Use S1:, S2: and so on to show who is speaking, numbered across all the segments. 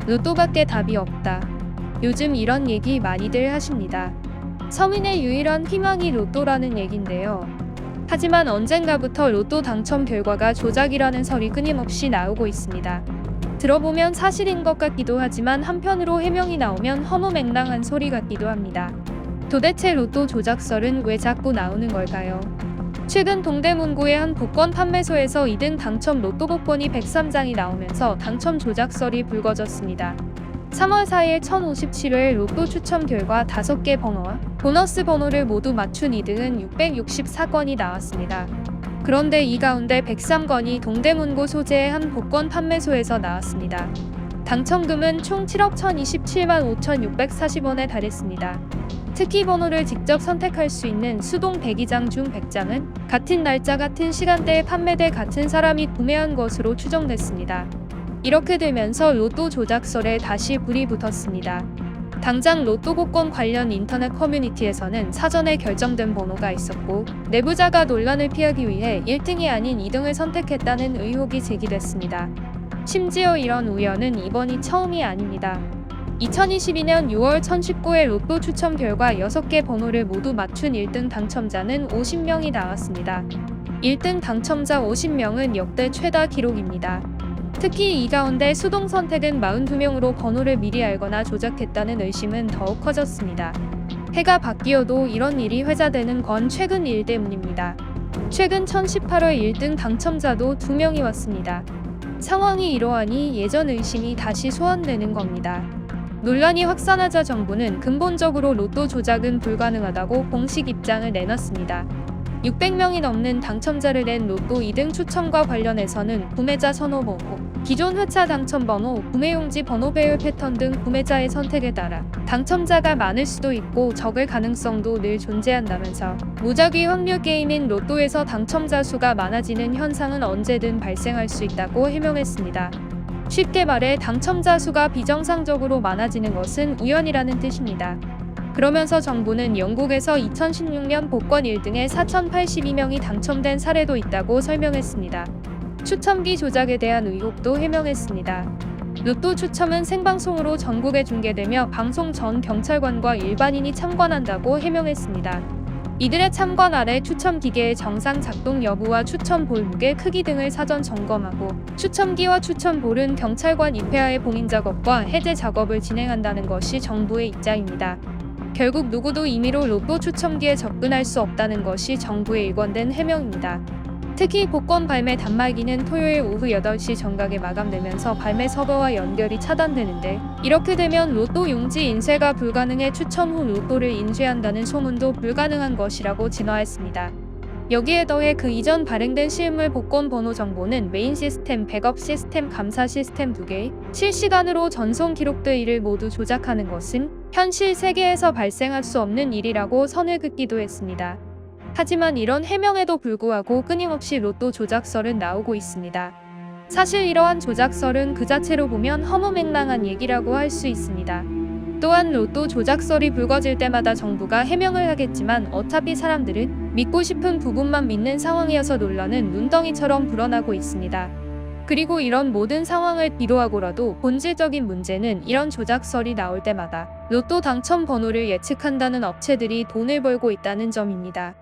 S1: 로또밖에 답이 없다. 요즘 이런 얘기 많이들 하십니다. 서민의 유일한 희망이 로또라는 얘긴데요. 하지만 언젠가부터 로또 당첨 결과가 조작이라는 설이 끊임없이 나오고 있습니다. 들어보면 사실인 것 같기도 하지만 한편으로 해명이 나오면 허무맹랑한 소리 같기도 합니다. 도대체 로또 조작설은 왜 자꾸 나오는 걸까요? 최근 동대문구의 한 복권 판매소에서 2등 당첨 로또 복권이 103장이 나오면서 당첨 조작설이 불거졌습니다. 3월 4일 1057회 로또 추첨 결과 5개 번호와 보너스 번호를 모두 맞춘 2등은 664건이 나왔습니다. 그런데 이 가운데 103건이 동대문구 소재의 한 복권 판매소에서 나왔습니다. 당첨금은 총 7억 1027만 5,640원에 달했습니다. 특히 번호를 직접 선택할 수 있는 수동 102장 중 100장은 같은 날짜 같은 시간대에 판매돼 같은 사람이 구매한 것으로 추정됐습니다. 이렇게 되면서 로또 조작설에 다시 불이 붙었습니다. 당장 로또 복권 관련 인터넷 커뮤니티에서는 사전에 결정된 번호가 있었고 내부자가 논란을 피하기 위해 1등이 아닌 2등을 선택했다는 의혹이 제기됐습니다. 심지어 이런 우연은 이번이 처음이 아닙니다. 2022년 6월 1019회 로또 추첨 결과 6개 번호를 모두 맞춘 1등 당첨자는 50명이 나왔습니다. 1등 당첨자 50명은 역대 최다 기록입니다. 특히 이 가운데 수동 선택은 42명으로 번호를 미리 알거나 조작했다는 의심은 더욱 커졌습니다. 해가 바뀌어도 이런 일이 회자되는 건 최근 일 때문입니다. 최근 1018회 1등 당첨자도 2명이 왔습니다. 상황이 이러하니 예전 의심이 다시 소환되는 겁니다. 논란이 확산하자 정부는 근본적으로 로또 조작은 불가능하다고 공식 입장을 내놨습니다. 600명이 넘는 당첨자를 낸 로또 2등 추첨과 관련해서는 구매자 선호번호, 기존 회차 당첨번호, 구매용지 번호 배열 패턴 등 구매자의 선택에 따라 당첨자가 많을 수도 있고 적을 가능성도 늘 존재한다면서 무작위 확률 게임인 로또에서 당첨자 수가 많아지는 현상은 언제든 발생할 수 있다고 해명했습니다. 쉽게 말해 당첨자 수가 비정상적으로 많아지는 것은 우연이라는 뜻입니다. 그러면서 정부는 영국에서 2016년 복권 1등에 4,082명이 당첨된 사례도 있다고 설명했습니다. 추첨기 조작에 대한 의혹도 해명했습니다. 로또 추첨은 생방송으로 전국에 중계되며 방송 전 경찰관과 일반인이 참관한다고 해명했습니다. 이들의 참관 아래 추첨 기계의 정상 작동 여부와 추첨 볼 무게 크기 등을 사전 점검하고 추첨기와 추첨볼은 경찰관 입회하에 봉인 작업과 해제 작업을 진행한다는 것이 정부의 입장입니다. 결국 누구도 임의로 로또 추첨기에 접근할 수 없다는 것이 정부의 일관된 해명입니다. 특히 복권 발매 단말기는 토요일 오후 8시 정각에 마감되면서 발매 서버와 연결이 차단되는데 이렇게 되면 로또 용지 인쇄가 불가능해 추첨 후 로또를 인쇄한다는 소문도 불가능한 것이라고 진화했습니다. 여기에 더해 그 이전 발행된 실물 복권 번호 정보는 메인 시스템, 백업 시스템, 감사 시스템 2개, 실시간으로 전송 기록돼 이를 모두 조작하는 것은 현실 세계에서 발생할 수 없는 일이라고 선을 긋기도 했습니다. 하지만 이런 해명에도 불구하고 끊임없이 로또 조작설은 나오고 있습니다. 사실 이러한 조작설은 그 자체로 보면 허무맹랑한 얘기라고 할 수 있습니다. 또한 로또 조작설이 불거질 때마다 정부가 해명을 하겠지만 어차피 사람들은 믿고 싶은 부분만 믿는 상황이어서 논란은 눈덩이처럼 불어나고 있습니다. 그리고 이런 모든 상황을 뒤로하고라도 본질적인 문제는 이런 조작설이 나올 때마다 로또 당첨 번호를 예측한다는 업체들이 돈을 벌고 있다는 점입니다.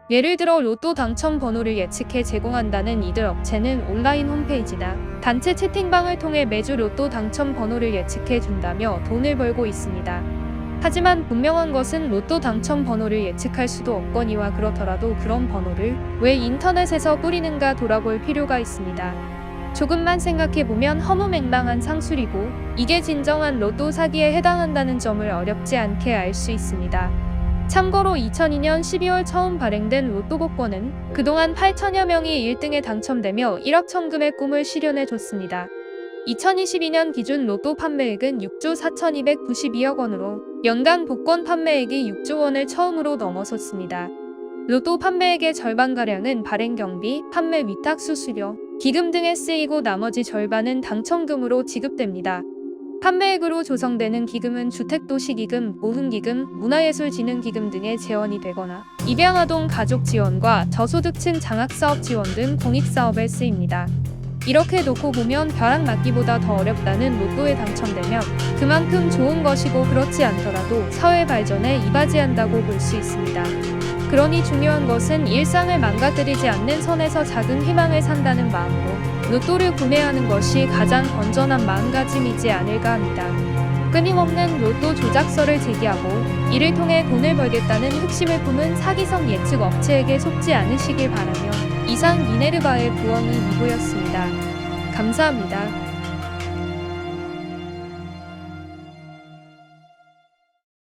S1: 예를 들어 로또 당첨 번호를 예측해 제공한다는 이들 업체는 온라인 홈페이지나 단체 채팅방을 통해 매주 로또 당첨 번호를 예측해 준다며 돈을 벌고 있습니다. 하지만 분명한 것은 로또 당첨 번호를 예측할 수도 없거니와 그렇더라도 그런 번호를 왜 인터넷에서 뿌리는가 돌아볼 필요가 있습니다. 조금만 생각해보면 허무맹랑한 상술이고 이게 진정한 로또 사기에 해당한다는 점을 어렵지 않게 알 수 있습니다. 참고로 2002년 12월 처음 발행된 로또 복권은 그동안 8천여 명이 1등에 당첨되며 1억 천금의 꿈을 실현해줬습니다. 2022년 기준 로또 판매액은 6조 4,292억 원으로 연간 복권 판매액이 6조 원을 처음으로 넘어섰습니다. 로또 판매액의 절반가량은 발행 경비, 판매 위탁 수수료, 기금 등에 쓰이고 나머지 절반은 당첨금으로 지급됩니다. 판매액으로 조성되는 기금은 주택도시기금, 모금기금, 문화예술진흥기금 등에 재원이 되거나 입양아동 가족 지원과 저소득층 장학사업 지원 등 공익사업에 쓰입니다. 이렇게 놓고 보면 벼락 맞기보다 더 어렵다는 로또에 당첨되면 그만큼 좋은 것이고 그렇지 않더라도 사회 발전에 이바지한다고 볼 수 있습니다. 그러니 중요한 것은 일상을 망가뜨리지 않는 선에서 작은 희망을 산다는 마음으로 로또를 구매하는 것이 가장 건전한 마음가짐이지 않을까 합니다. 끊임없는 로또 조작설을 제기하고 이를 통해 돈을 벌겠다는 흑심을 품은 사기성 예측 업체에게 속지 않으시길 바라며 이상 미네르바의 부엉이 2부였습니다. 감사합니다.